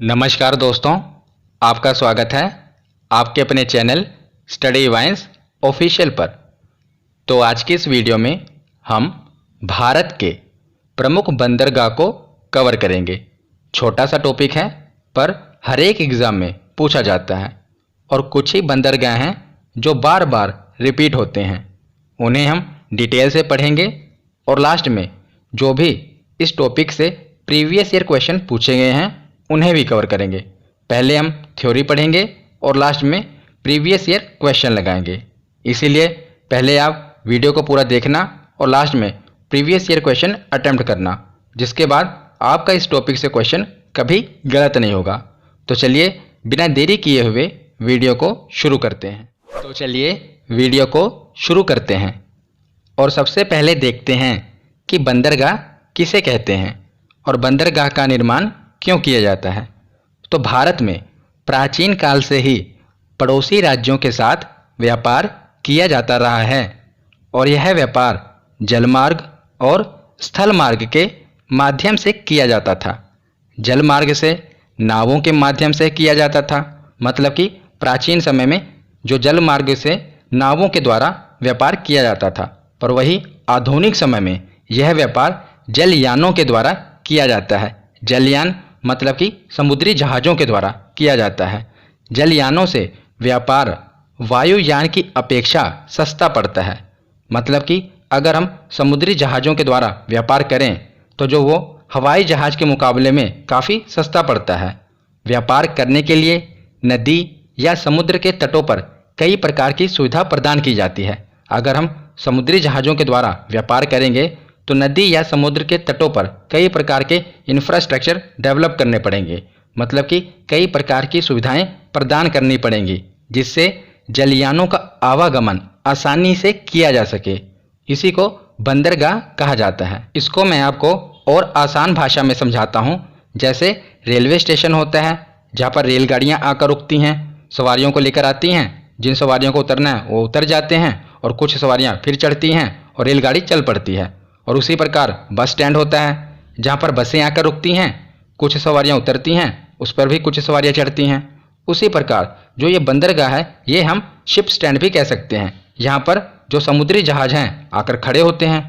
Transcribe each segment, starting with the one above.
नमस्कार दोस्तों, आपका स्वागत है आपके अपने चैनल स्टडी वाइन्स ऑफिशियल पर। तो आज की इस वीडियो में हम भारत के प्रमुख बंदरगाह को कवर करेंगे। छोटा सा टॉपिक है पर हर एक एग्ज़ाम में पूछा जाता है और कुछ ही बंदरगाह हैं जो बार बार रिपीट होते हैं। उन्हें हम डिटेल से पढ़ेंगे और लास्ट में जो भी इस टॉपिक से प्रीवियस ईयर क्वेश्चन पूछे गए हैं उन्हें भी कवर करेंगे। पहले हम थ्योरी पढ़ेंगे और लास्ट में प्रीवियस ईयर क्वेश्चन लगाएंगे। इसीलिए पहले आप वीडियो को पूरा देखना और लास्ट में प्रीवियस ईयर क्वेश्चन अटेम्प्ट करना, जिसके बाद आपका इस टॉपिक से क्वेश्चन कभी गलत नहीं होगा। तो चलिए बिना देरी किए हुए वीडियो को शुरू करते हैं। और सबसे पहले देखते हैं कि बंदरगाह किसे कहते हैं और बंदरगाह का निर्माण क्यों किया जाता है। तो भारत में प्राचीन काल से ही पड़ोसी राज्यों के साथ व्यापार किया जाता रहा है और यह व्यापार जलमार्ग और स्थल मार्ग के माध्यम से किया जाता था। जल मार्ग से नावों के माध्यम से किया जाता था, मतलब कि प्राचीन समय में जो जल मार्ग से नावों के द्वारा व्यापार किया जाता था, पर वही आधुनिक समय में यह व्यापार जलयानों के द्वारा किया जाता है। जलयान मतलब कि समुद्री जहाज़ों के द्वारा किया जाता है। जलयानों से व्यापार वायुयान की अपेक्षा सस्ता पड़ता है, मतलब कि अगर हम समुद्री जहाज़ों के द्वारा व्यापार करें तो जो वो हवाई जहाज़ के मुकाबले में काफ़ी सस्ता पड़ता है। व्यापार करने के लिए नदी या समुद्र के तटों पर कई प्रकार की सुविधा प्रदान की जाती है। अगर हम समुद्री जहाज़ों के द्वारा व्यापार करेंगे तो नदी या समुद्र के तटों पर कई प्रकार के इंफ्रास्ट्रक्चर डेवलप करने पड़ेंगे, मतलब कि कई प्रकार की सुविधाएं प्रदान करनी पड़ेंगी जिससे जलयानों का आवागमन आसानी से किया जा सके। इसी को बंदरगाह कहा जाता है। इसको मैं आपको और आसान भाषा में समझाता हूँ। जैसे रेलवे स्टेशन होता है जहाँ पर रेलगाड़ियाँ आकर रुकती हैं, सवारियों को लेकर आती हैं। जिन सवारियों को उतरना है वो उतर जाते हैं और कुछ सवारियाँ फिर चढ़ती हैं और रेलगाड़ी चल पड़ती है। और उसी प्रकार बस स्टैंड होता है जहाँ पर बसें आकर रुकती हैं, कुछ सवारियाँ उतरती हैं, उस पर भी कुछ सवारियाँ चढ़ती हैं। उसी प्रकार जो ये बंदरगाह है ये हम शिप स्टैंड भी कह सकते हैं। यहाँ पर जो समुद्री जहाज़ हैं आकर खड़े होते हैं।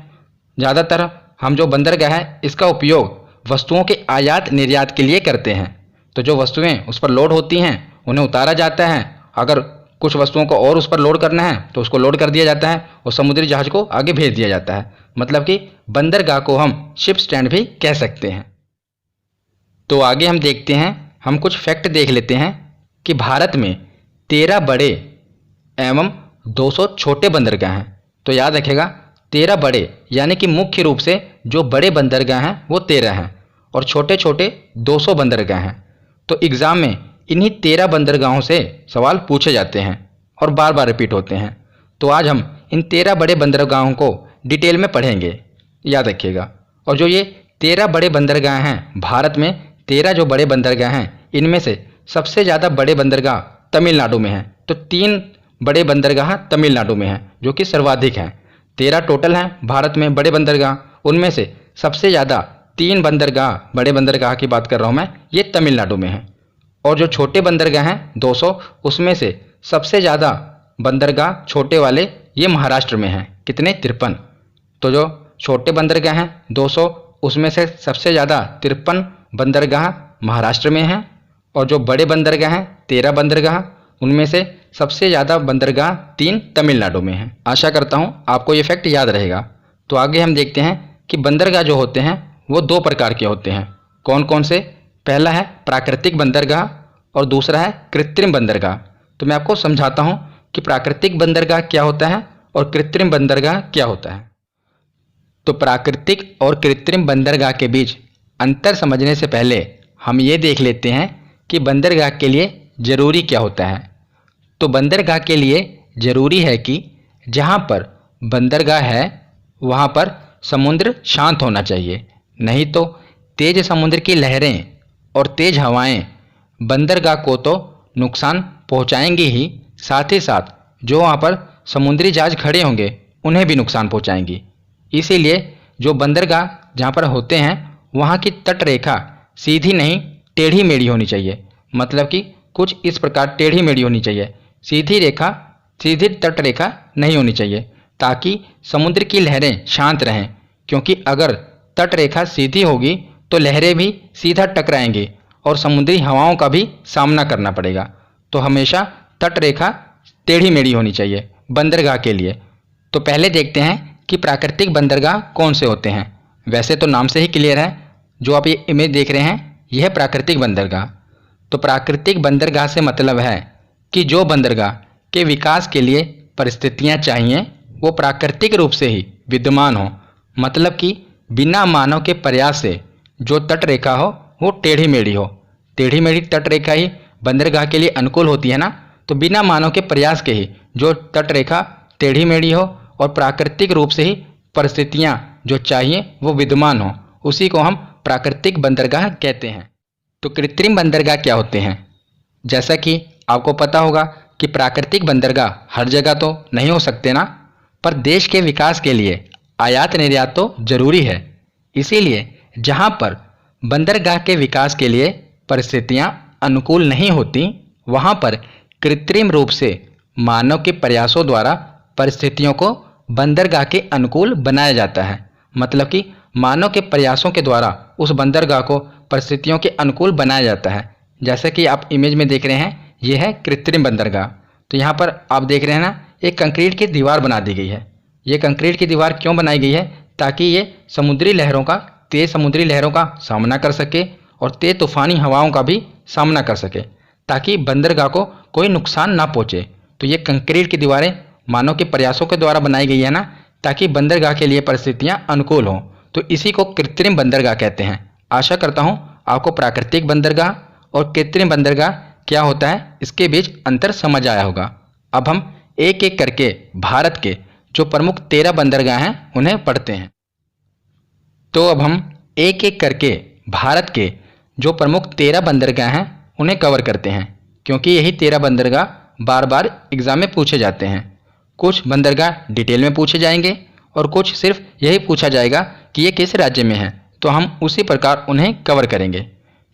ज़्यादातर हम जो बंदरगाह है इसका उपयोग वस्तुओं के आयात निर्यात के लिए करते हैं। तो जो वस्तुएँ उस पर लोड होती हैं उन्हें उतारा जाता है। अगर कुछ वस्तुओं को और उस पर लोड करना है तो उसको लोड कर दिया जाता है और समुद्री जहाज़ को आगे भेज दिया जाता है। मतलब कि बंदरगाह को हम शिप स्टैंड भी कह सकते हैं। तो आगे हम देखते हैं, हम कुछ फैक्ट देख लेते हैं कि भारत में 13 बड़े एवं 200 छोटे बंदरगाह हैं। तो याद रखेगा 13 बड़े यानी कि मुख्य रूप से जो बड़े बंदरगाह हैं वो 13 हैं और छोटे छोटे 200 बंदरगाह हैं। तो एग्ज़ाम में इन्हीं 13 बंदरगाहों से सवाल पूछे जाते हैं और बार बार रिपीट होते हैं। तो आज हम इन 13 बड़े बंदरगाहों को डिटेल में पढ़ेंगे, याद रखिएगा। और जो ये 13 बड़े बंदरगाह हैं, भारत में 13 जो बड़े बंदरगाह हैं इनमें से सबसे ज़्यादा बड़े बंदरगाह तमिलनाडु में हैं। तो 3 बड़े बंदरगाह तमिलनाडु में हैं जो कि सर्वाधिक हैं। 13 टोटल हैं भारत में बड़े बंदरगाह, उनमें से सबसे ज़्यादा 3 बंदरगाह, बड़े बंदरगाह की बात कर रहा हूँ मैं, ये तमिलनाडु में हैं। और जो छोटे बंदरगाह हैं 200, उसमें से सबसे ज़्यादा बंदरगाह छोटे वाले ये महाराष्ट्र में हैं। कितने? 53। तो जो छोटे बंदरगाह हैं 200, उसमें से सबसे ज़्यादा 53 बंदरगाह महाराष्ट्र में हैं। और जो बड़े बंदरगाह हैं 13 बंदरगाह, उनमें से सबसे ज़्यादा बंदरगाह 3 तमिलनाडु में हैं। आशा करता हूँ आपको ये फैक्ट याद रहेगा। तो आगे हम देखते हैं कि बंदरगाह जो होते हैं वो 2 प्रकार के होते हैं। कौन कौन से? पहला है प्राकृतिक बंदरगाह और दूसरा है कृत्रिम बंदरगाह। तो मैं आपको समझाता हूँ कि प्राकृतिक बंदरगाह क्या होता है और कृत्रिम बंदरगाह क्या होता है। तो प्राकृतिक और कृत्रिम बंदरगाह के बीच अंतर समझने से पहले हम ये देख लेते हैं कि बंदरगाह के लिए ज़रूरी क्या होता है। तो बंदरगाह के लिए ज़रूरी है कि जहाँ पर बंदरगाह है वहाँ पर समुद्र शांत होना चाहिए, नहीं तो तेज़ समुद्र की लहरें और तेज़ हवाएं बंदरगाह को तो नुकसान पहुंचाएंगी ही, साथ ही साथ जो वहाँ पर समुद्री जहाज़ खड़े होंगे उन्हें भी नुकसान पहुंचाएंगी। इसीलिए जो बंदरगाह जहाँ पर होते हैं वहाँ की तट रेखा सीधी नहीं टेढ़ी मेढ़ी होनी चाहिए, मतलब कि कुछ इस प्रकार टेढ़ी मेढ़ी होनी चाहिए। सीधी रेखा, सीधी तट रेखा नहीं होनी चाहिए, ताकि समुद्र की लहरें शांत रहें, क्योंकि अगर तट रेखा सीधी होगी तो लहरें भी सीधा टकराएंगी और समुद्री हवाओं का भी सामना करना पड़ेगा। तो हमेशा तट रेखा टेढ़ी मेढ़ी होनी चाहिए बंदरगाह के लिए। तो पहले देखते हैं कि प्राकृतिक बंदरगाह कौन से होते हैं। वैसे तो नाम से ही क्लियर है, जो आप ये इमेज देख रहे हैं यह है प्राकृतिक बंदरगाह। तो प्राकृतिक बंदरगाह से मतलब है कि जो बंदरगाह के विकास के लिए परिस्थितियां चाहिए वो प्राकृतिक रूप से ही विद्यमान हो, मतलब कि बिना मानव के प्रयास से जो तट रेखा हो वो टेढ़ी मेढ़ी हो। टेढ़ी मेढ़ी तट रेखा ही बंदरगाह के लिए अनुकूल होती है ना, तो बिना मानव के प्रयास के ही जो तट रेखा टेढ़ी मेढ़ी हो और प्राकृतिक रूप से ही परिस्थितियां जो चाहिए वो विद्यमान हो, उसी को हम प्राकृतिक बंदरगाह कहते हैं। तो कृत्रिम बंदरगाह क्या होते हैं? जैसा कि आपको पता होगा कि प्राकृतिक बंदरगाह हर जगह तो नहीं हो सकते ना, पर देश के विकास के लिए आयात निर्यात तो जरूरी है। इसीलिए जहां पर बंदरगाह के विकास के लिए परिस्थितियां अनुकूल नहीं होती, वहां पर कृत्रिम रूप से मानव के प्रयासों द्वारा परिस्थितियों को बंदरगाह के अनुकूल बनाया जाता है। मतलब कि मानव के प्रयासों के द्वारा उस बंदरगाह को परिस्थितियों के अनुकूल बनाया जाता है। जैसे कि आप इमेज में देख रहे हैं, यह है कृत्रिम बंदरगाह। तो यहाँ पर आप देख रहे हैं ना, एक कंक्रीट की दीवार बना दी गई है। ये कंक्रीट की दीवार क्यों बनाई गई है? ताकि ये समुद्री लहरों का, तेज समुद्री लहरों का सामना कर सके और तेज तूफानी हवाओं का भी सामना कर सके, ताकि बंदरगाह को कोई नुकसान ना पहुँचे। तो ये कंक्रीट की दीवारें मानव के प्रयासों के द्वारा बनाई गई है ना, ताकि बंदरगाह के लिए परिस्थितियां अनुकूल हों। तो इसी को कृत्रिम बंदरगाह कहते हैं। आशा करता हूं आपको प्राकृतिक बंदरगाह और कृत्रिम बंदरगाह क्या होता है इसके बीच अंतर समझ आया होगा। अब हम एक एक करके भारत के जो प्रमुख 13 बंदरगाह हैं उन्हें पढ़ते हैं। तो अब हम एक एक करके भारत के जो प्रमुख 13 बंदरगाह हैं उन्हें कवर करते हैं, क्योंकि यही 13 बंदरगाह बार बार एग्जाम में पूछे जाते हैं। कुछ बंदरगाह डिटेल में पूछे जाएंगे और कुछ सिर्फ यही पूछा जाएगा कि ये किस राज्य में है, तो हम उसी प्रकार उन्हें कवर करेंगे।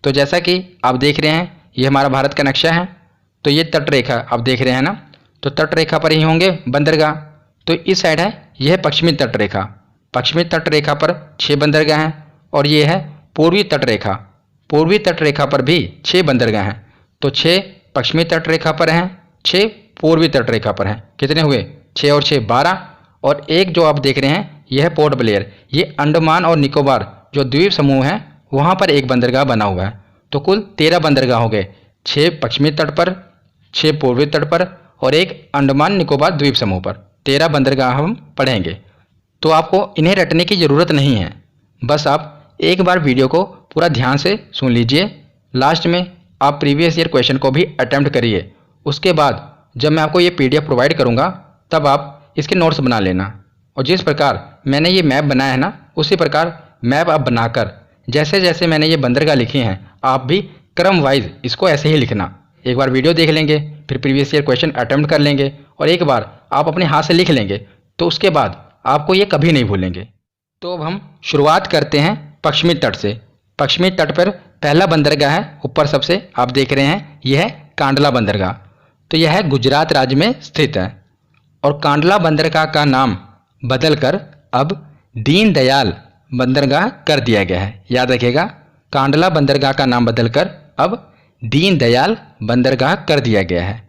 तो जैसा कि आप देख रहे हैं, ये हमारा भारत का नक्शा है। तो ये तट रेखा आप देख रहे हैं ना, तो तट रेखा पर ही होंगे बंदरगाह। तो इस साइड है, यह है पश्चिमी तट रेखा। पश्चिमी तट रेखा पर 6 बंदरगाह हैं और ये है पूर्वी तट रेखा। पूर्वी तट रेखा पर भी 6 बंदरगाह हैं। तो 6 पश्चिमी तट रेखा पर हैं, 6 पूर्वी तट रेखा पर हैं। कितने हुए? 6 और 6 12। और एक जो आप देख रहे हैं यह है पोर्ट ब्लेयर। ये अंडमान और निकोबार जो द्वीप समूह हैं वहाँ पर एक बंदरगाह बना हुआ है। तो कुल 13 बंदरगाह हो गए, 6 पश्चिमी तट पर, 6 पूर्वी तट पर और एक अंडमान निकोबार द्वीप समूह पर। 13 बंदरगाह हम पढ़ेंगे। तो आपको इन्हें रटने की ज़रूरत नहीं है, बस आप एक बार वीडियो को पूरा ध्यान से सुन लीजिए। लास्ट में आप प्रीवियस ईयर क्वेश्चन को भी अटैम्प्ट करिए। उसके बाद जब मैं आपको ये PDF प्रोवाइड करूँगा तब आप इसके नोट्स बना लेना। और जिस प्रकार मैंने ये मैप बनाया है ना, उसी प्रकार मैप आप बनाकर जैसे जैसे मैंने ये बंदरगाह लिखे हैं आप भी क्रम वाइज इसको ऐसे ही लिखना। एक बार वीडियो देख लेंगे, फिर प्रीवियस ईयर क्वेश्चन अटैम्प्ट कर लेंगे और एक बार आप अपने हाथ से लिख लेंगे, तो उसके बाद आपको ये कभी नहीं भूलेंगे। तो अब हम शुरुआत करते हैं पश्चिमी तट से। पश्चिमी तट पर पहला बंदरगाह है, ऊपर सबसे आप देख रहे हैं, यह है कांडला बंदरगाह। तो यह है गुजरात राज्य में स्थित है और कांडला बंदरगाह का नाम बदलकर अब दीनदयाल बंदरगाह कर दिया गया है। याद रखिएगा, कांडला बंदरगाह का नाम बदलकर अब दीनदयाल बंदरगाह कर दिया गया है।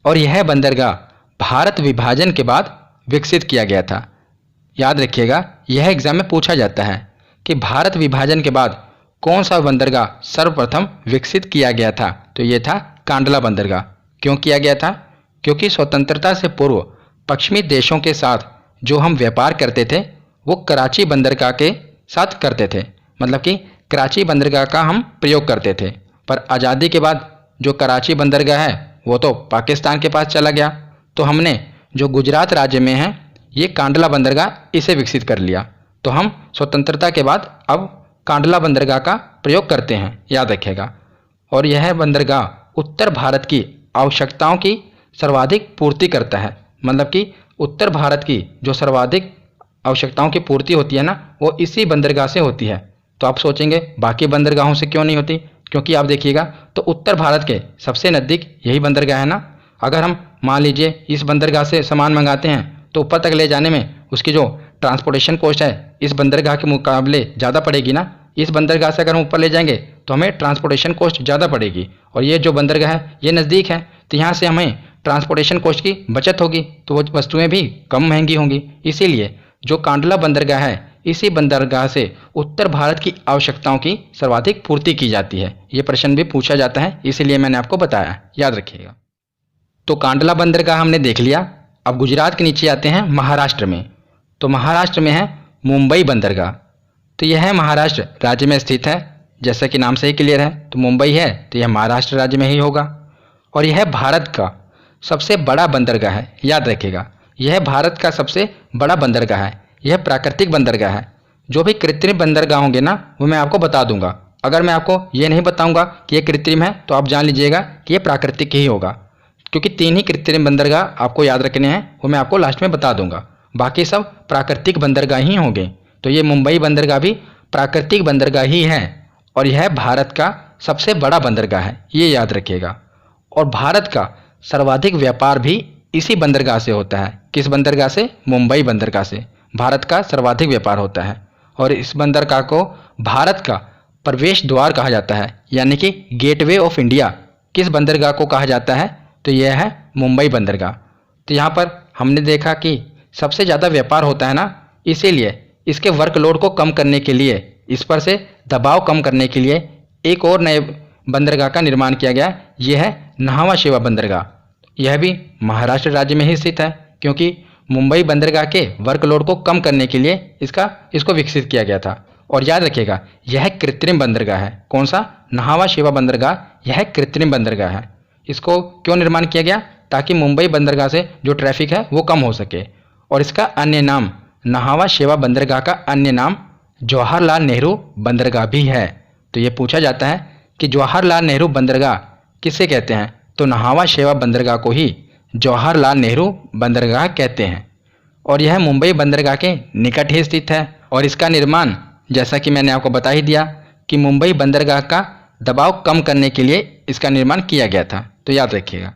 और यह बंदरगाह भारत विभाजन के बाद विकसित किया गया था। याद रखिएगा, यह एग्जाम में पूछा जाता है कि भारत विभाजन के बाद कौन सा बंदरगाह सर्वप्रथम विकसित किया गया था। तो ये था कांडला बंदरगाह। क्यों किया गया था? क्योंकि स्वतंत्रता से पूर्व पश्चिमी देशों के साथ जो हम व्यापार करते थे वो कराची बंदरगाह के साथ करते थे। मतलब कि कराची बंदरगाह का हम प्रयोग करते थे। पर आज़ादी के बाद जो कराची बंदरगाह है वो तो पाकिस्तान के पास चला गया, तो हमने जो गुजरात राज्य में है ये कांडला बंदरगाह इसे विकसित कर लिया। तो हम स्वतंत्रता के बाद अब कांडला बंदरगाह का प्रयोग करते हैं, याद रखिएगा। और यह बंदरगाह उत्तर भारत की आवश्यकताओं की सर्वाधिक पूर्ति करता है। मतलब कि उत्तर भारत की जो सर्वाधिक आवश्यकताओं की पूर्ति होती है ना, वो इसी बंदरगाह से होती है। तो आप सोचेंगे बाकी बंदरगाहों से क्यों नहीं होती? क्योंकि आप देखिएगा तो उत्तर भारत के सबसे नज़दीक यही बंदरगाह है ना। अगर हम मान लीजिए इस बंदरगाह से सामान मंगाते हैं तो ऊपर तक ले जाने में उसकी जो ट्रांसपोर्टेशन कॉस्ट है इस बंदरगाह के मुकाबले ज़्यादा पड़ेगी ना। इस बंदरगाह से अगर हम ऊपर ले जाएंगे तो हमें ट्रांसपोर्टेशन कॉस्ट ज़्यादा पड़ेगी, और ये जो बंदरगाह है ये नज़दीक है, तो यहाँ से हमें ट्रांसपोर्टेशन कॉस्ट की बचत होगी, तो वो वस्तुएं भी कम महंगी होंगी। इसीलिए जो कांडला बंदरगाह है इसी बंदरगाह से उत्तर भारत की आवश्यकताओं की सर्वाधिक पूर्ति की जाती है। ये प्रश्न भी पूछा जाता है, इसीलिए मैंने आपको बताया, याद रखिएगा। तो कांडला बंदरगाह हमने देख लिया। अब गुजरात के नीचे आते हैं महाराष्ट्र में। तो महाराष्ट्र में है मुंबई बंदरगाह। तो यह है महाराष्ट्र राज्य में स्थित है, जैसा कि नाम से ही क्लियर है। तो मुंबई है तो यह महाराष्ट्र राज्य में ही होगा। और यह भारत का सबसे बड़ा बंदरगाह है, याद रखिएगा। यह भारत का सबसे बड़ा बंदरगाह है। यह प्राकृतिक बंदरगाह है। जो भी कृत्रिम बंदरगाह होंगे ना वो मैं आपको बता दूंगा। अगर मैं आपको ये नहीं बताऊंगा कि यह कृत्रिम है तो आप जान लीजिएगा कि यह प्राकृतिक ही होगा, क्योंकि 3 ही कृत्रिम बंदरगाह आपको याद रखने हैं, वो मैं आपको लास्ट में बता दूंगा। बाकी सब प्राकृतिक बंदरगाह ही होंगे। तो ये मुंबई बंदरगाह भी प्राकृतिक बंदरगाह ही है, और यह भारत का सबसे बड़ा बंदरगाह है, ये याद रखिएगा। और भारत का सर्वाधिक व्यापार भी इसी बंदरगाह से होता है। किस बंदरगाह से? मुंबई बंदरगाह से भारत का सर्वाधिक व्यापार होता है। और इस बंदरगाह को भारत का प्रवेश द्वार कहा जाता है, यानी कि गेटवे ऑफ इंडिया। किस बंदरगाह को कहा जाता है? तो यह है मुंबई बंदरगाह। तो यहाँ पर हमने देखा कि सबसे ज़्यादा व्यापार होता है ना, इसीलिए इसके वर्कलोड को कम करने के लिए, इस पर से दबाव कम करने के लिए एक और नए बंदरगाह का निर्माण किया गया। यह है न्हावा शेवा बंदरगाह। यह भी महाराष्ट्र राज्य में ही स्थित है, क्योंकि मुंबई बंदरगाह के वर्कलोड को कम करने के लिए इसको विकसित किया गया था। और याद रखिएगा यह कृत्रिम बंदरगाह है। कौन सा? न्हावा शेवा बंदरगाह। यह कृत्रिम बंदरगाह है। इसको क्यों निर्माण किया गया? ताकि मुंबई बंदरगाह से जो ट्रैफिक है वो कम हो सके। और इसका अन्य नाम, न्हावा शेवा बंदरगाह का अन्य नाम जवाहरलाल नेहरू बंदरगाह भी है। तो ये पूछा जाता है कि जवाहरलाल नेहरू बंदरगाह किसे कहते हैं? तो न्हावा शेवा बंदरगाह को ही जवाहरलाल नेहरू बंदरगाह कहते हैं। और यह मुंबई बंदरगाह के निकट ही स्थित है। और इसका निर्माण, जैसा कि मैंने आपको बता ही दिया कि मुंबई बंदरगाह का दबाव कम करने के लिए इसका निर्माण किया गया था, तो याद रखिएगा।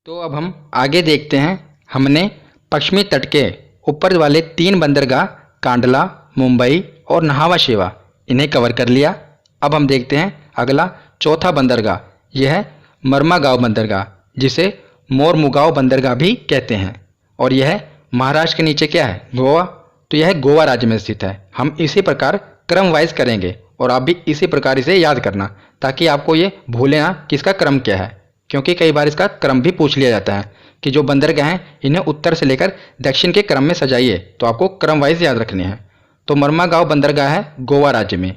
तो अब हम आगे देखते हैं। हमने पश्चिमी तट के ऊपर वाले 3 बंदरगाह कांडला, मुंबई और न्हावा शेवा, इन्हें कवर कर लिया। अब हम देखते हैं अगला चौथा बंदरगाह। यह है मर्मागांव बंदरगाह, जिसे मोरमुगांव बंदरगाह भी कहते हैं। और यह महाराष्ट्र के नीचे क्या है? गोवा। तो यह गोवा राज्य में स्थित है। हम इसी प्रकार क्रम वाइज करेंगे और आप भी इसी प्रकार इसे याद करना, ताकि आपको ये भूले ना कि इसका क्रम क्या है, क्योंकि कई बार इसका क्रम भी पूछ लिया जाता है कि जो बंदरगाह हैं इन्हें उत्तर से लेकर दक्षिण के क्रम में सजाइए, तो आपको क्रम वाइज याद रखने हैं। तो मर्मागांव बंदरगाह है गोवा राज्य में,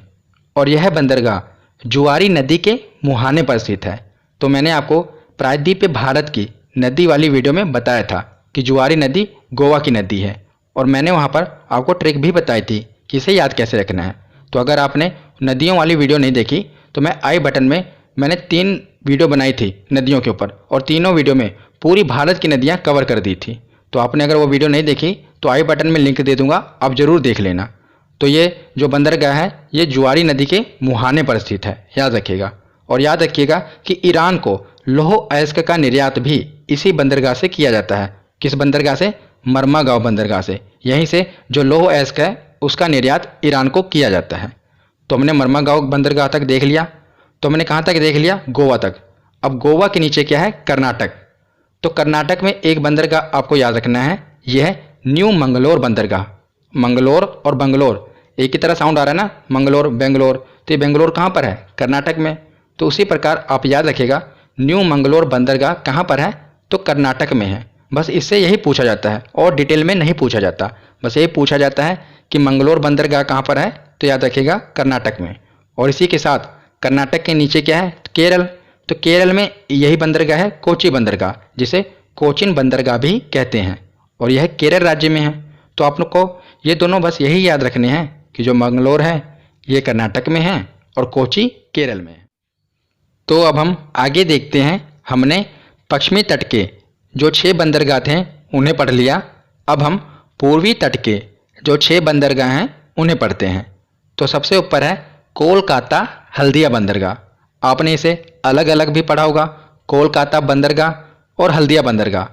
और यह बंदरगाह जुआरी नदी के मुहाने पर स्थित है। तो मैंने आपको प्रायद्वीपीय भारत की नदी वाली वीडियो में बताया था कि जुआरी नदी गोवा की नदी है, और मैंने वहाँ पर आपको ट्रिक भी बताई थी कि इसे याद कैसे रखना है। तो अगर आपने नदियों वाली वीडियो नहीं देखी तो मैं आई बटन में मैंने 3 वीडियो बनाई थी नदियों के ऊपर, और तीनों वीडियो में पूरी भारत की नदियाँ कवर कर दी थी। तो आपने अगर वो वीडियो नहीं देखी तो आई बटन में लिंक दे दूंगा, आप ज़रूर देख लेना। तो ये जो बंदरगाह है ये जुआरी नदी के मुहाने पर स्थित है, याद रखिएगा। और याद रखिएगा कि ईरान को लौह अयस्क का निर्यात भी इसी बंदरगाह से किया जाता है। किस बंदरगाह से? मर्मागांव बंदरगाह से। यहीं से जो लौह अयस्क है उसका निर्यात ईरान को किया जाता है। तो हमने मर्मागांव बंदरगाह तक देख लिया। तो हमने कहाँ तक देख लिया? गोवा तक। अब गोवा के नीचे क्या है? कर्नाटक। तो कर्नाटक में एक बंदरगाह आपको याद रखना है, यह है न्यू मंगलोर बंदरगाह। मंगलोर और बंगलोर एक ही तरह साउंड आ रहा है ना, मंगलोर बेंगलोर। तो ये बेंगलोर कहाँ पर है? कर्नाटक में। तो उसी प्रकार आप याद रखिएगा न्यू मंगलोर बंदरगाह कहाँ पर है? तो कर्नाटक में है। बस इससे यही पूछा जाता है, और डिटेल में नहीं पूछा जाता। बस यही पूछा जाता है कि मंगलोर बंदरगाह कहाँ पर है, तो याद रखिएगा कर्नाटक में। और इसी के साथ कर्नाटक के नीचे क्या है? केरल। तो केरल में यही बंदरगाह है कोची बंदरगाह, जिसे कोचिन बंदरगाह भी कहते हैं, और यह केरल राज्य में है। तो आप लोग को ये दोनों बस यही याद रखने हैं कि जो मंगलोर है ये कर्नाटक में है और कोची केरल में है। तो अब हम आगे देखते हैं। हमने पश्चिमी तट के जो 6 बंदरगाह थे उन्हें पढ़ लिया। अब हम पूर्वी तट के जो 6 बंदरगाह हैं उन्हें पढ़ते हैं। तो सबसे ऊपर है कोलकाता हल्दिया बंदरगाह। आपने इसे अलग अलग भी पढ़ा होगा, कोलकाता बंदरगाह और हल्दिया बंदरगाह।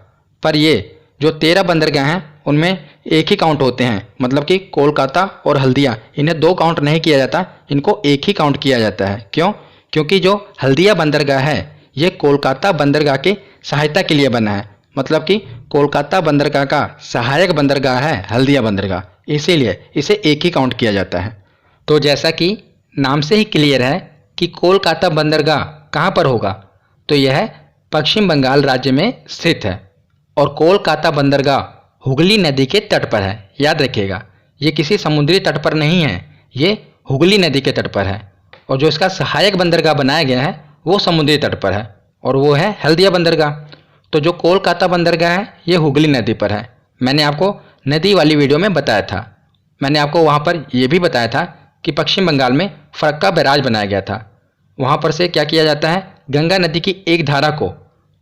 पर ये जो 13 बंदरगाह हैं उनमें एक ही काउंट होते हैं, मतलब कि कोलकाता और हल्दिया, इन्हें दो काउंट नहीं किया जाता, इनको एक ही काउंट किया जाता है। क्यों? क्योंकि जो हल्दिया बंदरगाह है ये कोलकाता बंदरगाह की सहायता के लिए बना है, मतलब कि कोलकाता बंदरगाह का सहायक बंदरगाह है हल्दिया बंदरगाह, इसीलिए इसे एक ही काउंट किया जाता है। तो जैसा कि नाम से ही क्लियर है कि कोलकाता बंदरगाह कहाँ पर होगा, तो यह पश्चिम बंगाल राज्य में स्थित है और कोलकाता बंदरगाह हुगली नदी के तट पर है। याद रखिएगा, ये किसी समुद्री तट पर नहीं है, ये हुगली नदी के तट पर है। और जो इसका सहायक बंदरगाह बनाया गया है वो समुद्री तट पर है और वो है हल्दिया बंदरगाह। तो जो कोलकाता बंदरगाह है ये हुगली नदी पर है। मैंने आपको नदी वाली वीडियो में बताया था। मैंने आपको वहाँ पर यह भी बताया था कि पश्चिम बंगाल में फरक्का बैराज बनाया गया था। वहाँ पर से क्या किया जाता है, गंगा नदी की एक धारा को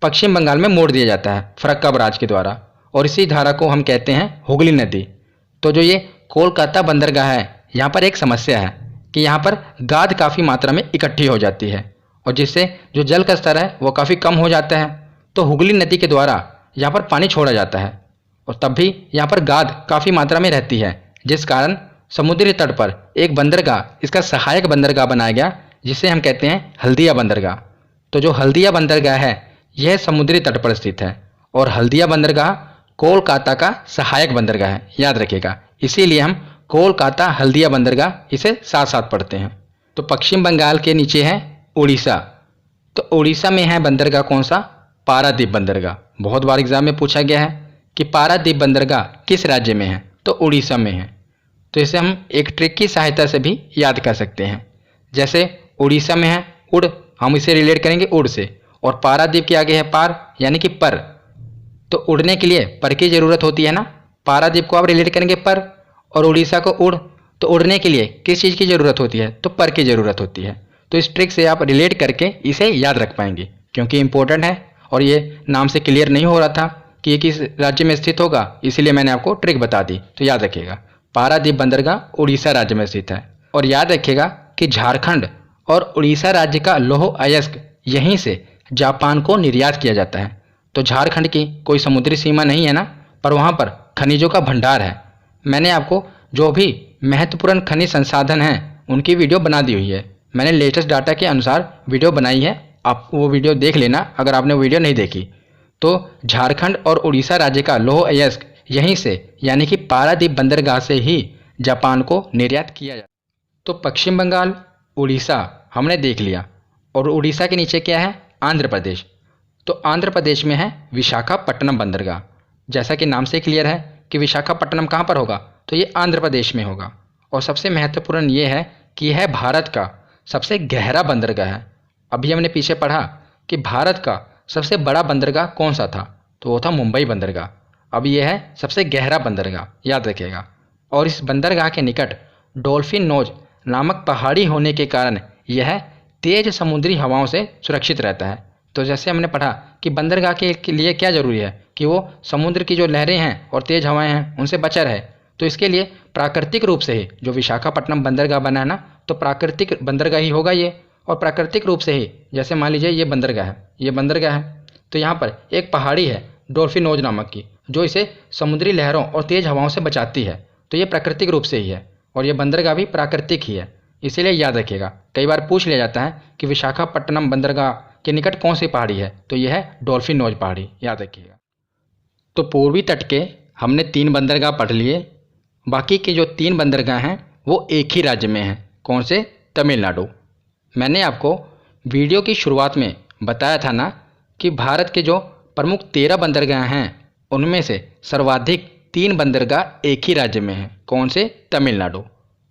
पश्चिम बंगाल में मोड़ दिया जाता है फरक्का बैराज के द्वारा, और इसी धारा को हम कहते हैं हुगली नदी। तो जो ये कोलकाता बंदरगाह है, यहाँ पर एक समस्या है कि यहाँ पर गाद काफ़ी मात्रा में इकट्ठी हो जाती है और जिससे जो जल का स्तर है वो काफ़ी कम हो जाता है। तो हुगली नदी के द्वारा यहाँ पर पानी छोड़ा जाता है और तब भी यहाँ पर गाद काफ़ी मात्रा में रहती है, जिस कारण समुद्री तट पर एक बंदरगाह, इसका सहायक बंदरगाह बनाया गया जिसे हम कहते हैं हल्दिया बंदरगाह। तो जो हल्दिया बंदरगाह है यह समुद्री तट पर स्थित है और हल्दिया बंदरगाह कोलकाता का सहायक बंदरगाह है। याद रखिएगा, इसीलिए हम कोलकाता हल्दिया बंदरगाह इसे साथ साथ पढ़ते हैं। तो पश्चिम बंगाल के नीचे है उड़ीसा। तो उड़ीसा में है बंदरगाह कौन सा, पारादीप बंदरगाह। बहुत बार एग्जाम में पूछा गया है कि पारादीप बंदरगाह किस राज्य में है, तो उड़ीसा में है। तो इसे हम एक ट्रिक की सहायता से भी याद कर सकते हैं। जैसे उड़ीसा में है उड़, हम इसे रिलेट करेंगे उड़ से, और पारादीप के आगे है पार यानी कि पर। तो उड़ने के लिए पर की ज़रूरत होती है ना, पारादीप को आप रिलेट करेंगे पर और उड़ीसा को उड़, तो उड़ने के लिए किस चीज़ की ज़रूरत होती है, तो पर की ज़रूरत होती है। तो इस ट्रिक से आप रिलेट करके इसे याद रख पाएंगे क्योंकि इंपॉर्टेंट है और ये नाम से क्लियर नहीं हो रहा था कि ये किस राज्य में स्थित होगा, इसीलिए मैंने आपको ट्रिक बता दी। तो याद रखिएगा, पारादीप बंदरगाह उड़ीसा राज्य में स्थित है। और याद रखिएगा कि झारखंड और उड़ीसा राज्य का लौह अयस्क यहीं से जापान को निर्यात किया जाता है। तो झारखंड की कोई समुद्री सीमा नहीं है ना, पर वहाँ पर खनिजों का भंडार है। मैंने आपको जो भी महत्वपूर्ण खनिज संसाधन हैं उनकी वीडियो बना दी हुई है। मैंने लेटेस्ट डाटा के अनुसार वीडियो बनाई है, आप वो वीडियो देख लेना अगर आपने वीडियो नहीं देखी। तो झारखंड और उड़ीसा राज्य का लौह अयस्क यहीं से यानी कि पारादीप बंदरगाह से ही जापान को निर्यात किया जाता है। तो पश्चिम बंगाल, उड़ीसा हमने देख लिया, और उड़ीसा के नीचे क्या है, आंध्र प्रदेश। तो आंध्र प्रदेश में है विशाखापट्टनम बंदरगाह। जैसा कि नाम से क्लियर है कि विशाखापट्टनम कहाँ पर होगा, तो ये आंध्र प्रदेश में होगा। और सबसे महत्वपूर्ण ये है कि यह भारत का सबसे गहरा बंदरगाह है। अभी हमने पीछे पढ़ा कि भारत का सबसे बड़ा बंदरगाह कौन सा था, तो वो था मुंबई बंदरगाह। अब यह है सबसे गहरा बंदरगाह, याद रखिएगा। और इस बंदरगाह के निकट डॉल्फिन नोज नामक पहाड़ी होने के कारण यह तेज समुद्री हवाओं से सुरक्षित रहता है। तो जैसे हमने पढ़ा कि बंदरगाह के लिए क्या ज़रूरी है कि वो समुद्र की जो लहरें हैं और तेज़ हवाएं हैं उनसे बचा रहे। तो इसके लिए प्राकृतिक रूप से ही जो विशाखापट्टनम बंदरगाह बना है ना, तो प्राकृतिक बंदरगाह ही होगा ये। और प्राकृतिक रूप से ही जैसे मान लीजिए ये बंदरगाह है, ये बंदरगाह है, तो यहाँ पर एक पहाड़ी है डॉल्फिन नोज नामक की, जो इसे समुद्री लहरों और तेज़ हवाओं से बचाती है। तो ये प्राकृतिक रूप से ही है और ये बंदरगाह भी प्राकृतिक ही है, इसीलिए याद रखिएगा। कई बार पूछ लिया जाता है कि विशाखापट्टनम बंदरगाह के निकट कौन सी पहाड़ी है, तो यह है डॉल्फिन नोज पहाड़ी, याद रखिएगा। तो पूर्वी तट के हमने 3 बंदरगाह पढ़ लिए। बाकी के जो 3 बंदरगाह हैं वो एक ही राज्य में हैं। कौन से, तमिलनाडु। मैंने आपको वीडियो की शुरुआत में बताया था ना कि भारत के जो प्रमुख 13 बंदरगाह हैं उनमें से सर्वाधिक 3 बंदरगाह एक ही राज्य में हैं। कौन से, तमिलनाडु।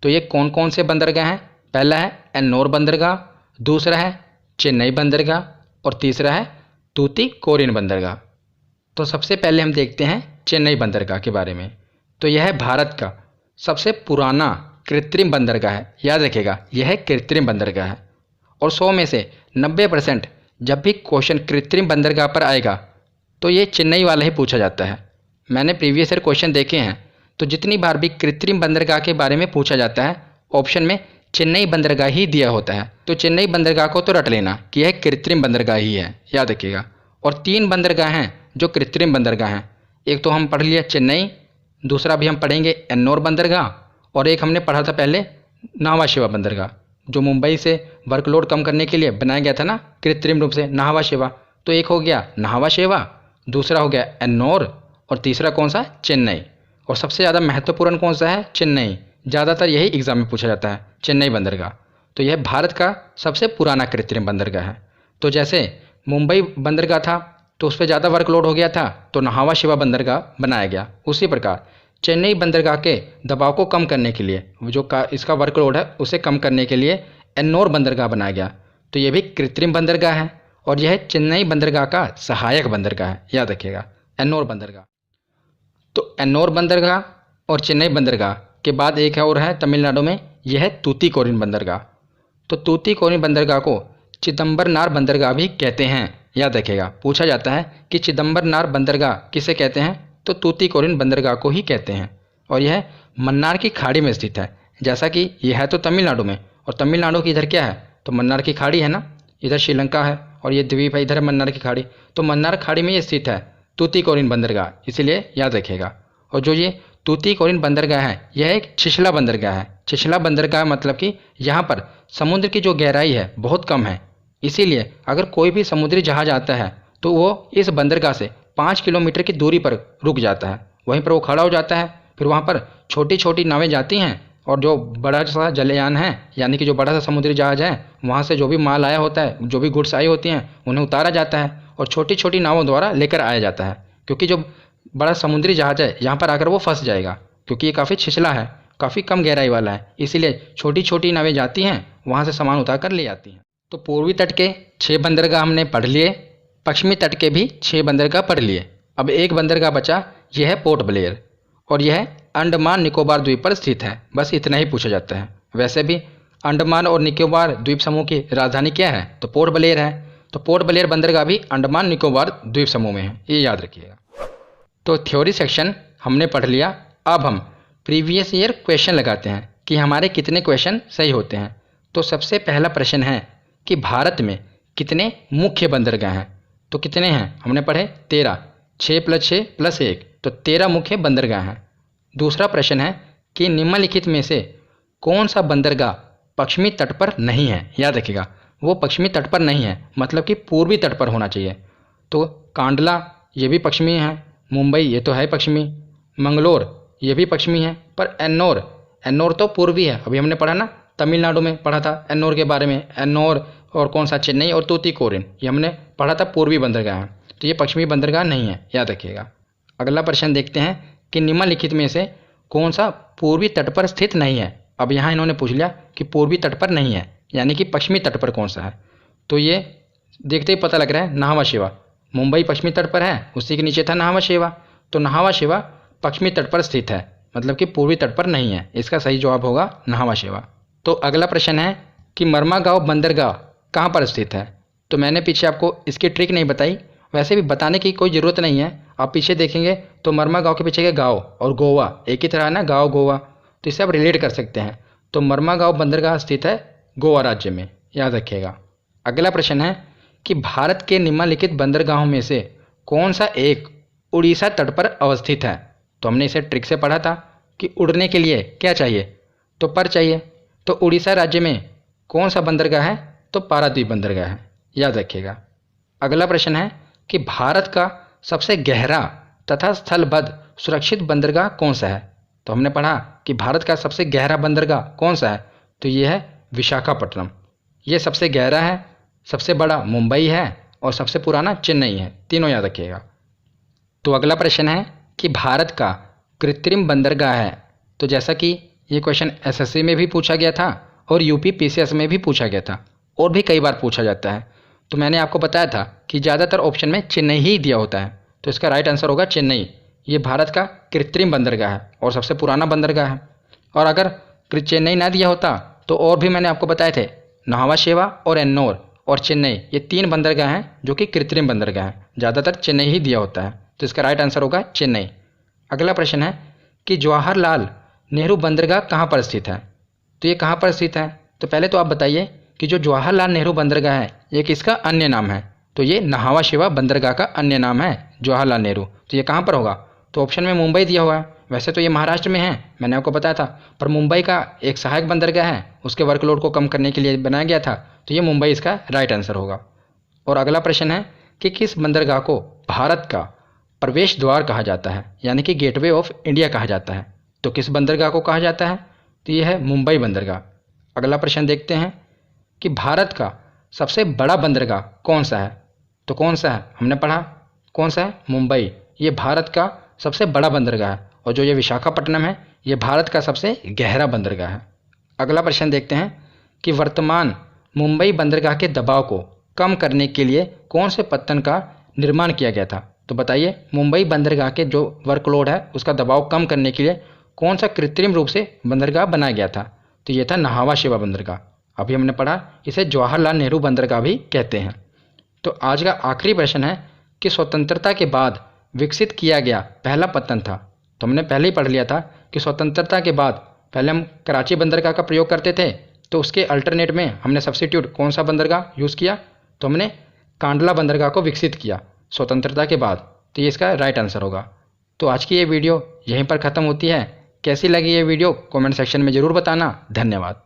तो ये कौन कौन से बंदरगाह हैं, पहला है एन्नोर बंदरगाह, दूसरा है चेन्नई बंदरगाह और तीसरा है तूतीकोरिन बंदरगाह। तो सबसे पहले हम देखते हैं चेन्नई बंदरगाह के बारे में। तो यह भारत का सबसे पुराना कृत्रिम बंदरगाह है, याद रखिएगा यह कृत्रिम बंदरगाह है। और 100 में से 90% जब भी क्वेश्चन कृत्रिम बंदरगाह पर आएगा तो ये चेन्नई वाला ही पूछा जाता है। मैंने प्रीवियस ईयर क्वेश्चन देखे हैं, तो जितनी बार भी कृत्रिम बंदरगाह के बारे में पूछा जाता है ऑप्शन में चेन्नई बंदरगाह ही दिया होता है। तो चेन्नई बंदरगाह को तो रट लेना कि यह कृत्रिम बंदरगाह ही है, याद रखिएगा। और 3 बंदरगाह हैं जो कृत्रिम बंदरगाह हैं। एक तो हम पढ़ लिया चेन्नई, दूसरा भी हम पढ़ेंगे एन्नोर बंदरगाह, और एक हमने पढ़ा था पहले नावा शेवा बंदरगाह, जो मुंबई से वर्कलोड कम करने के लिए बनाया गया था ना कृत्रिम रूप से, नाहवा शेवा। तो एक हो गया नाहवा शेवा, दूसरा हो गया एन्नोर, और तीसरा कौन सा, चेन्नई। और सबसे ज़्यादा महत्वपूर्ण कौन सा है, चेन्नई। ज़्यादातर यही एग्जाम में पूछा जाता है, चेन्नई बंदरगाह। तो यह भारत का सबसे पुराना कृत्रिम बंदरगाह है। तो जैसे मुंबई बंदरगाह था तो उस पर ज़्यादा वर्कलोड हो गया था तो नाहवा शेवा बंदरगाह बनाया गया, उसी प्रकार चेन्नई बंदरगाह के दबाव को कम करने के लिए, जो इसका वर्कलोड है उसे कम करने के लिए एन्नोर बंदरगाह बनाया गया। तो यह भी कृत्रिम बंदरगाह है और यह चेन्नई बंदरगाह का सहायक बंदरगाह है, याद रखिएगा, एन्नोर बंदरगाह। तो एन्नोर बंदरगाह और चेन्नई बंदरगाह के बाद एक और है तमिलनाडु में, यह है तूतीकोरिन बंदरगाह। तो तूतीकोरिन बंदरगाह को चिदम्बरनार बंदरगाह भी कहते हैं, याद रखिएगा। पूछा जाता है कि चिदम्बरनार बंदरगाह किसे कहते हैं, तो तूतीकोरिन बंदरगाह को ही कहते हैं। और यह मन्नार की खाड़ी में स्थित है। जैसा कि यह है तो तमिलनाडु में, और तमिलनाडु की इधर क्या है, तो मन्नार की खाड़ी है ना, इधर श्रीलंका है और ये द्वीप है, इधर है मन्नार की खाड़ी। तो मन्नार खाड़ी में ये स्थित है तूतीकोरिन बंदरगाह, इसीलिए याद रखिएगा। और जो ये तूतीकोरिन बंदरगाह है यह एक छिछला बंदरगाह है। छिछला बंदरगाह मतलब कि यहाँ पर समुद्र की जो गहराई है बहुत कम है, इसीलिए अगर कोई भी समुद्री जहाज आता है तो वो इस बंदरगाह से 5 किलोमीटर की दूरी पर रुक जाता है, वहीं पर वो खड़ा हो जाता है। फिर वहाँ पर छोटी छोटी नावें जाती हैं और जो बड़ा सा जलयान है, यानी कि जो बड़ा सा समुद्री जहाज है, वहाँ से जो भी माल आया होता है, जो भी गुड्स आई होती हैं, उन्हें उतारा जाता है और छोटी छोटी नावों द्वारा लेकर आया जाता है। क्योंकि जो बड़ा समुद्री जहाज है यहाँ पर आकर वो फंस जाएगा, क्योंकि ये काफ़ी छिछला है, काफ़ी कम गहराई वाला है, इसीलिए छोटी छोटी नावें जाती हैं, वहाँ से सामान उतार कर ले जाती हैं। तो पूर्वी तट के 6 बंदरगाह हमने पढ़ लिए, पश्चिमी तट के भी 6 बंदरगाह पढ़ लिए। अब एक बंदरगाह बचा, यह है पोर्ट ब्लेयर, और यह अंडमान निकोबार द्वीप पर स्थित है। बस इतना ही पूछा जाता है। वैसे भी अंडमान और निकोबार द्वीप समूह की राजधानी क्या है, तो पोर्ट ब्लेयर है। तो पोर्ट ब्लेयर बंदरगाह भी अंडमान निकोबार द्वीप समूह में है, ये याद रखिएगा। तो थ्योरी सेक्शन हमने पढ़ लिया। अब हम प्रीवियस ईयर क्वेश्चन लगाते हैं कि हमारे कितने क्वेश्चन सही होते हैं। तो सबसे पहला प्रश्न है कि भारत में कितने मुख्य बंदरगाह हैं, तो कितने हैं, हमने पढ़े 13, 6 + 6 + 1, तो 13 मुख्य बंदरगाह हैं। दूसरा प्रश्न है कि निम्नलिखित में से कौन सा बंदरगाह पश्चिमी तट पर नहीं है, याद रखिएगा, वो पश्चिमी तट पर नहीं है, मतलब कि पूर्वी तट पर होना चाहिए। तो कांडला ये भी पश्चिमी है, मुंबई ये तो है पश्चिमी, मंगलोर ये भी पश्चिमी है, पर एन्नोर तो पूर्वी है। अभी हमने पढ़ा ना, तमिलनाडु में पढ़ा था एन्नोर के बारे में, एन्नोर और कौन सा, चेन्नई और तूतीकोरिन, ये हमने पढ़ा था पूर्वी बंदरगाह है, तो ये पश्चिमी बंदरगाह नहीं है, याद रखिएगा। अगला प्रश्न देखते हैं कि निम्नलिखित में से कौन सा पूर्वी तट पर स्थित नहीं है। अब यहाँ इन्होंने पूछ लिया कि पूर्वी तट पर नहीं है, यानी कि पश्चिमी तट पर कौन सा है। तो ये देखते ही पता लग रहा है, नाहवा शेवा। मुंबई पश्चिमी तट पर है, उसी के नीचे था नाहवा शेवा, तो नाहवा शेवा पश्चिमी तट पर स्थित है, मतलब कि पूर्वी तट पर नहीं है। इसका सही जवाब होगा नाहवा शेवा। तो अगला प्रश्न है कि मरमागांव बंदरगाह कहाँ पर स्थित है। तो मैंने पीछे आपको इसकी ट्रिक नहीं बताई, वैसे भी बताने की कोई ज़रूरत नहीं है। आप पीछे देखेंगे तो मरमागांव के पीछे के गाँव और गोवा एक ही तरह है ना, गाँव गोवा, तो इससे आप रिलेट कर सकते हैं। तो मरमागांव बंदरगाह स्थित है गोवा राज्य में, याद रखिएगा। अगला प्रश्न है कि भारत के निम्नलिखित बंदरगाहों में से कौन सा एक उड़ीसा तट पर अवस्थित है। तो हमने इसे ट्रिक से पढ़ा था कि उड़ने के लिए क्या चाहिए, तो पर चाहिए। तो उड़ीसा राज्य में कौन सा बंदरगाह है, तो पारादीप बंदरगाह है, याद रखिएगा। अगला प्रश्न है कि भारत का सबसे गहरा तथा स्थलबद्ध सुरक्षित बंदरगाह कौन सा है। तो हमने पढ़ा कि भारत का सबसे गहरा बंदरगाह कौन सा है, तो ये है विशाखापट्टनम। ये सबसे गहरा है, सबसे बड़ा मुंबई है और सबसे पुराना चेन्नई है, तीनों याद रखिएगा। तो अगला प्रश्न है कि भारत का कृत्रिम बंदरगाह है। तो जैसा कि ये क्वेश्चन एसएससी में भी पूछा गया था और यूपी पीसीएस में भी पूछा गया था और भी कई बार पूछा जाता है, तो मैंने आपको बताया था कि ज़्यादातर ऑप्शन में चेन्नई ही दिया होता है, तो इसका राइट आंसर होगा चेन्नई। ये भारत का कृत्रिम बंदरगाह है और सबसे पुराना बंदरगाह है। और अगर चेन्नई ना दिया होता तो और भी मैंने आपको बताए थे, नाहवा शेवा और एन्नोर और चेन्नई, ये 3 बंदरगाह हैं जो कि कृत्रिम बंदरगाह हैं, ज़्यादातर चेन्नई ही दिया होता है, तो इसका राइट आंसर होगा चेन्नई। अगला प्रश्न है कि जवाहरलाल नेहरू बंदरगाह कहाँ पर स्थित है। तो ये कहाँ पर स्थित है? तो पहले तो आप बताइए कि जो जवाहरलाल नेहरू बंदरगाह है ये किसका अन्य नाम है? तो ये नहावा शिवा बंदरगाह का अन्य नाम है जवाहरलाल नेहरू। तो ये कहाँ पर होगा? तो ऑप्शन में मुंबई दिया हुआ है। वैसे तो ये महाराष्ट्र में है, मैंने आपको बताया था, पर मुंबई का एक सहायक बंदरगाह है, उसके वर्कलोड को कम करने के लिए बनाया गया था, तो ये मुंबई इसका राइट आंसर होगा। और अगला प्रश्न है कि किस बंदरगाह को भारत का प्रवेश द्वार कहा जाता है, यानी कि गेटवे ऑफ इंडिया कहा जाता है? तो किस बंदरगाह को कहा जाता है? तो ये है मुंबई बंदरगाह। अगला प्रश्न देखते हैं कि भारत का सबसे बड़ा बंदरगाह कौन सा है? तो कौन सा है? हमने पढ़ा कौन सा है? मुंबई। ये भारत का सबसे बड़ा बंदरगाह है। और जो ये विशाखापट्टनम है ये भारत का सबसे गहरा बंदरगाह है। अगला प्रश्न देखते हैं कि वर्तमान मुंबई बंदरगाह के दबाव को कम करने के लिए कौन से पत्तन का निर्माण किया गया था? तो बताइए मुंबई बंदरगाह के जो वर्कलोड है उसका दबाव कम करने के लिए कौन सा कृत्रिम रूप से बंदरगाह बनाया गया था? तो ये था नहावा शिवा बंदरगाह। अभी हमने पढ़ा इसे जवाहरलाल नेहरू बंदरगाह भी कहते हैं। तो आज का आखिरी प्रश्न है कि स्वतंत्रता के बाद विकसित किया गया पहला पत्तन था। तो हमने पहले ही पढ़ लिया था कि स्वतंत्रता के बाद पहले हम कराची बंदरगाह का प्रयोग करते थे, तो उसके अल्टरनेट में हमने सब्स्टिट्यूट कौन सा बंदरगाह यूज़ किया? तो हमने कांडला बंदरगाह को विकसित किया स्वतंत्रता के बाद। तो ये इसका राइट आंसर होगा। तो आज की ये वीडियो यहीं पर ख़त्म होती है। कैसी लगी ये वीडियो कमेंट सेक्शन में ज़रूर बताना। धन्यवाद।